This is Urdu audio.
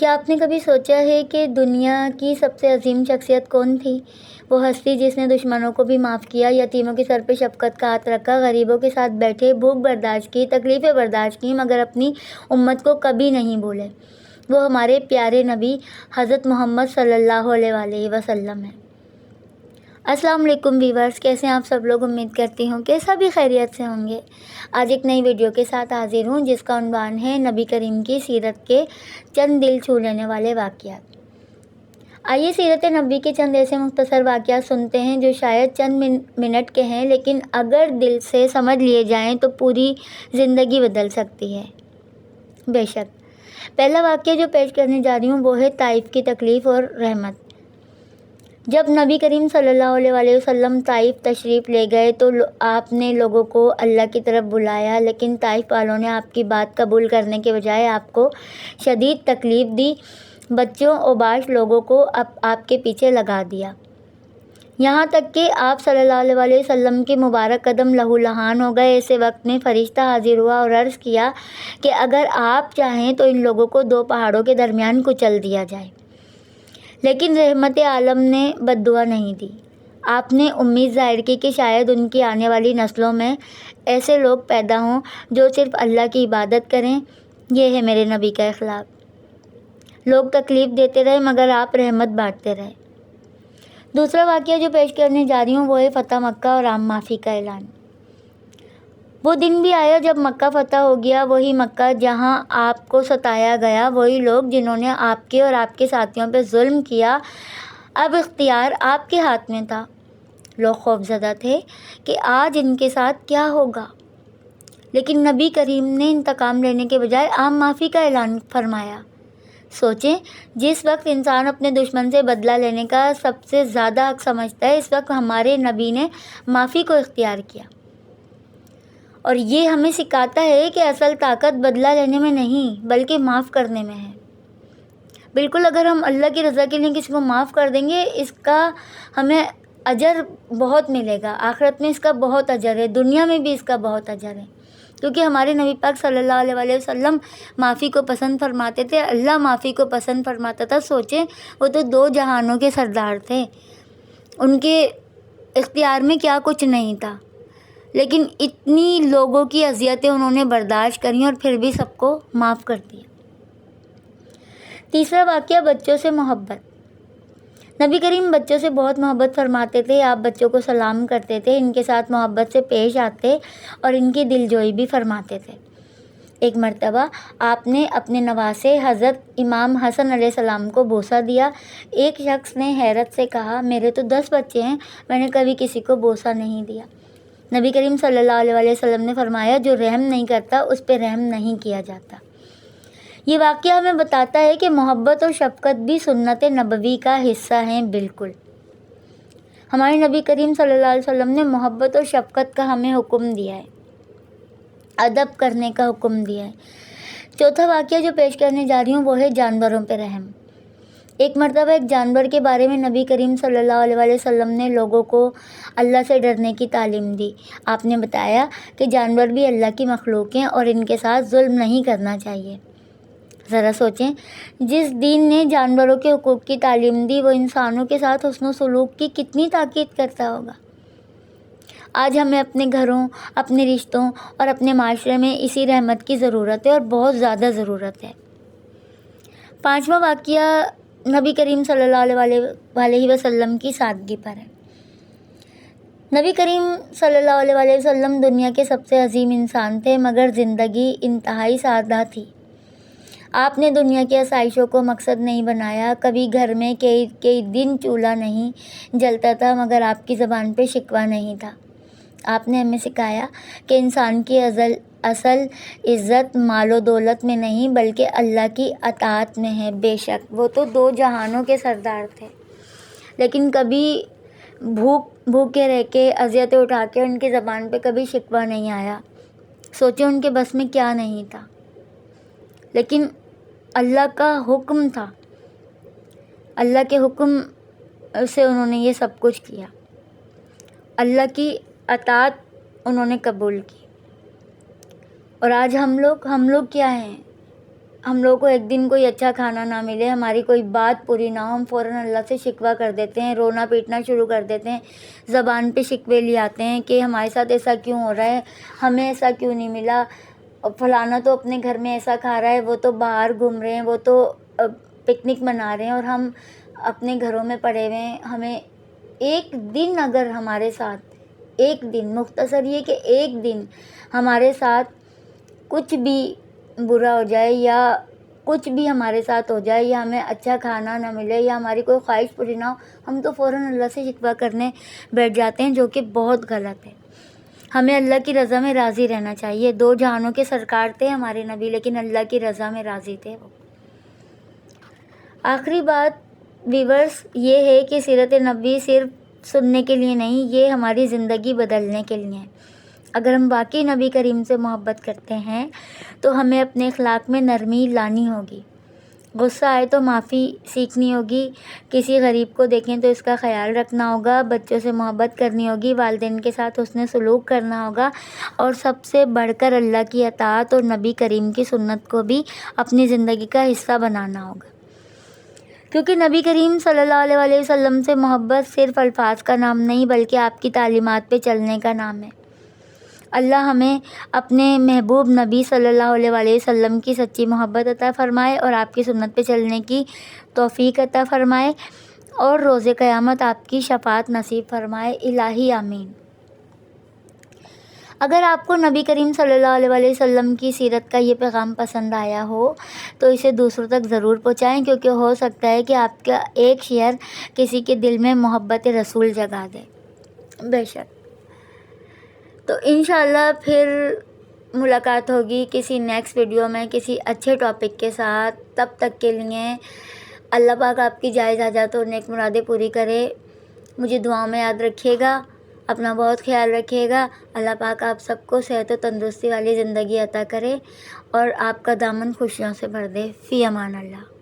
کیا آپ نے کبھی سوچا ہے کہ دنیا کی سب سے عظیم شخصیت کون تھی؟ وہ ہستی جس نے دشمنوں کو بھی معاف کیا، یتیموں کے سر پہ شفقت کا ہاتھ رکھا، غریبوں کے ساتھ بیٹھے، بھوک برداشت کی، تکلیفیں برداشت کی، مگر اپنی امت کو کبھی نہیں بھولے۔ وہ ہمارے پیارے نبی حضرت محمد صلی اللہ علیہ وآلہ وسلم ہیں۔ السلام علیکم ویورز، کیسے ہیں آپ سب لوگ؟ امید کرتی ہوں کہ سبھی خیریت سے ہوں گے۔ آج ایک نئی ویڈیو کے ساتھ حاضر ہوں جس کا عنوان ہے نبی کریم کی سیرت کے چند دل چھو لینے والے واقعات۔ آئیے سیرت نبی کے چند ایسے مختصر واقعات سنتے ہیں جو شاید چند منٹ کے ہیں، لیکن اگر دل سے سمجھ لیے جائیں تو پوری زندگی بدل سکتی ہے۔ بے شک پہلا واقعہ جو پیش کرنے جا رہی ہوں وہ ہے طائف کی تکلیف اور رحمت۔ جب نبی کریم صلی اللہ علیہ وآلہ وسلم طائف تشریف لے گئے تو آپ نے لوگوں کو اللہ کی طرف بلایا، لیکن طائف والوں نے آپ کی بات قبول کرنے کے بجائے آپ کو شدید تکلیف دی، بچوں اوباش لوگوں کو آپ کے پیچھے لگا دیا، یہاں تک کہ آپ صلی اللہ علیہ وآلہ وسلم کے مبارک قدم لہو لہان ہو گئے۔ ایسے وقت میں فرشتہ حاضر ہوا اور عرض کیا کہ اگر آپ چاہیں تو ان لوگوں کو دو پہاڑوں کے درمیان کچل دیا جائے، لیکن رحمت عالم نے بد دعا نہیں دی۔ آپ نے امید ظاہر کی کہ شاید ان کی آنے والی نسلوں میں ایسے لوگ پیدا ہوں جو صرف اللہ کی عبادت کریں۔ یہ ہے میرے نبی کا اخلاق۔ لوگ تکلیف دیتے رہے مگر آپ رحمت بانٹتے رہے۔ دوسرا واقعہ جو پیش کرنے جا رہی ہوں وہ ہے فتح مکہ اور عام معافی کا اعلان۔ وہ دن بھی آیا جب مکہ فتح ہو گیا، وہی مکہ جہاں آپ کو ستایا گیا، وہی لوگ جنہوں نے آپ کے اور آپ کے ساتھیوں پہ ظلم کیا، اب اختیار آپ کے ہاتھ میں تھا۔ لوگ خوفزدہ تھے کہ آج ان کے ساتھ کیا ہوگا، لیکن نبی کریم نے انتقام لینے کے بجائے عام معافی کا اعلان فرمایا۔ سوچیں، جس وقت انسان اپنے دشمن سے بدلہ لینے کا سب سے زیادہ حق سمجھتا ہے، اس وقت ہمارے نبی نے معافی کو اختیار کیا، اور یہ ہمیں سکھاتا ہے کہ اصل طاقت بدلہ لینے میں نہیں بلکہ معاف کرنے میں ہے۔ بالکل، اگر ہم اللہ کی رضا کے لیے کسی کو معاف کر دیں گے، اس کا ہمیں اجر بہت ملے گا، آخرت میں اس کا بہت اجر ہے، دنیا میں بھی اس کا بہت اجر ہے، کیونکہ ہمارے نبی پاک صلی اللہ علیہ وآلہ وسلم معافی کو پسند فرماتے تھے، اللہ معافی کو پسند فرماتا تھا۔ سوچیں، وہ تو دو جہانوں کے سردار تھے، ان کے اختیار میں کیا کچھ نہیں تھا، لیکن اتنی لوگوں کی اذیتیں انہوں نے برداشت کریں اور پھر بھی سب کو معاف کر دیا۔ تیسرا واقعہ بچوں سے محبت۔ نبی کریم بچوں سے بہت محبت فرماتے تھے، آپ بچوں کو سلام کرتے تھے، ان کے ساتھ محبت سے پیش آتے اور ان کی دلجوئی بھی فرماتے تھے۔ ایک مرتبہ آپ نے اپنے نواسے حضرت امام حسن علیہ السلام کو بوسہ دیا۔ ایک شخص نے حیرت سے کہا، میرے تو 10 بچے ہیں، میں نے کبھی کسی کو بوسہ نہیں دیا۔ نبی کریم صلی اللہ علیہ وآلہ وسلم نے فرمایا، جو رحم نہیں کرتا اس پہ رحم نہیں کیا جاتا۔ یہ واقعہ ہمیں بتاتا ہے کہ محبت اور شفقت بھی سنت نبوی کا حصہ ہیں۔ بالکل، ہمارے نبی کریم صلی اللہ علیہ وسلم نے محبت اور شفقت کا ہمیں حکم دیا ہے، ادب کرنے کا حکم دیا ہے۔ چوتھا واقعہ جو پیش کرنے جا رہی ہوں وہ ہے جانوروں پہ رحم۔ ایک مرتبہ ایک جانور کے بارے میں نبی کریم صلی اللہ علیہ وآلہ وسلم نے لوگوں کو اللہ سے ڈرنے کی تعلیم دی۔ آپ نے بتایا کہ جانور بھی اللہ کی مخلوق ہیں اور ان کے ساتھ ظلم نہیں کرنا چاہیے۔ ذرا سوچیں، جس دین نے جانوروں کے حقوق کی تعلیم دی، وہ انسانوں کے ساتھ حسن و سلوک کی کتنی تاکید کرتا ہوگا۔ آج ہمیں اپنے گھروں، اپنے رشتوں اور اپنے معاشرے میں اسی رحمت کی ضرورت ہے اور بہت زیادہ ضرورت ہے۔ پانچواں واقعہ نبی کریم صلی اللہ علیہ وسلم کی سادگی پر ہے۔ نبی کریم صلی اللہ علیہ وسلم دنیا کے سب سے عظیم انسان تھے، مگر زندگی انتہائی سادہ تھی۔ آپ نے دنیا کی آسائشوں کو مقصد نہیں بنایا، کبھی گھر میں کئی دن چولہا نہیں جلتا تھا مگر آپ کی زبان پہ شکوہ نہیں تھا۔ آپ نے ہمیں سکھایا کہ انسان کی اصل عزت مال و دولت میں نہیں بلکہ اللہ کی اطاعت میں ہے۔ بے شک وہ تو دو جہانوں کے سردار تھے، لیکن کبھی بھوکے رہ کے، اذیتیں اٹھا کے ان کی زبان پہ کبھی شکوہ نہیں آیا۔ سوچیں ان کے بس میں کیا نہیں تھا، لیکن اللہ کا حکم تھا، اللہ کے حکم سے انہوں نے یہ سب کچھ کیا، اللہ کی اطاعت انہوں نے قبول کی۔ اور آج ہم لوگ کیا ہیں؟ ہم لوگ کو ایک دن کوئی اچھا کھانا نہ ملے، ہماری کوئی بات پوری نہ ہو، ہم فوراً اللہ سے شکوہ کر دیتے ہیں، رونا پیٹنا شروع کر دیتے ہیں، زبان پہ شکوے لے آتے ہیں کہ ہمارے ساتھ ایسا کیوں ہو رہا ہے، ہمیں ایسا کیوں نہیں ملا، فلانا تو اپنے گھر میں ایسا کھا رہا ہے، وہ تو باہر گھوم رہے ہیں، وہ تو پکنک منا رہے ہیں اور ہم اپنے گھروں میں پڑے ہوئے ہیں۔ ہمیں ایک دن اگر ہمارے ساتھ، ایک دن، مختصر یہ کہ ایک دن ہمارے ساتھ کچھ بھی برا ہو جائے یا کچھ بھی ہمارے ساتھ ہو جائے یا ہمیں اچھا کھانا نہ ملے یا ہماری کوئی خواہش پوری نہ ہو، ہم تو فوراً اللہ سے شکوہ کرنے بیٹھ جاتے ہیں، جو کہ بہت غلط ہے۔ ہمیں اللہ کی رضا میں راضی رہنا چاہیے۔ دو جہانوں کے سرکار تھے ہمارے نبی، لیکن اللہ کی رضا میں راضی تھے وہ۔ آخری بات ویورز یہ ہے کہ سیرت نبوی صرف سننے کے لیے نہیں، یہ ہماری زندگی بدلنے کے لیے ہے۔ اگر ہم واقعی نبی کریم سے محبت کرتے ہیں تو ہمیں اپنے اخلاق میں نرمی لانی ہوگی، غصہ آئے تو معافی سیکھنی ہوگی، کسی غریب کو دیکھیں تو اس کا خیال رکھنا ہوگا، بچوں سے محبت کرنی ہوگی، والدین کے ساتھ حسن سلوک کرنا ہوگا، اور سب سے بڑھ کر اللہ کی اطاعت اور نبی کریم کی سنت کو بھی اپنی زندگی کا حصہ بنانا ہوگا۔ کیونکہ نبی کریم صلی اللہ علیہ وآلہ وسلم سے محبت صرف الفاظ کا نام نہیں بلکہ آپ کی تعلیمات پہ چلنے کا نام ہے۔ اللہ ہمیں اپنے محبوب نبی صلی اللہ علیہ وآلہ وسلم کی سچی محبت عطا فرمائے اور آپ کی سنت پہ چلنے کی توفیق عطا فرمائے اور روز قیامت آپ کی شفاعت نصیب فرمائے، الہی آمین۔ اگر آپ کو نبی کریم صلی اللہ علیہ وآلہ وسلم کی سیرت کا یہ پیغام پسند آیا ہو تو اسے دوسروں تک ضرور پہنچائیں، کیونکہ ہو سکتا ہے کہ آپ کا ایک شیئر کسی کے دل میں محبت رسول جگا دے۔ بے شک۔ تو انشاءاللہ پھر ملاقات ہوگی کسی نیکسٹ ویڈیو میں کسی اچھے ٹاپک کے ساتھ۔ تب تک کے لیے اللہ پاک آپ کی جائز حاجات اور نیک مرادیں پوری کرے۔ مجھے دعاؤں میں یاد رکھیے گا، اپنا بہت خیال رکھیے گا۔ اللہ پاک آپ سب کو صحت و تندرستی والی زندگی عطا کرے اور آپ کا دامن خوشیوں سے بھر دے۔ فی امان اللہ۔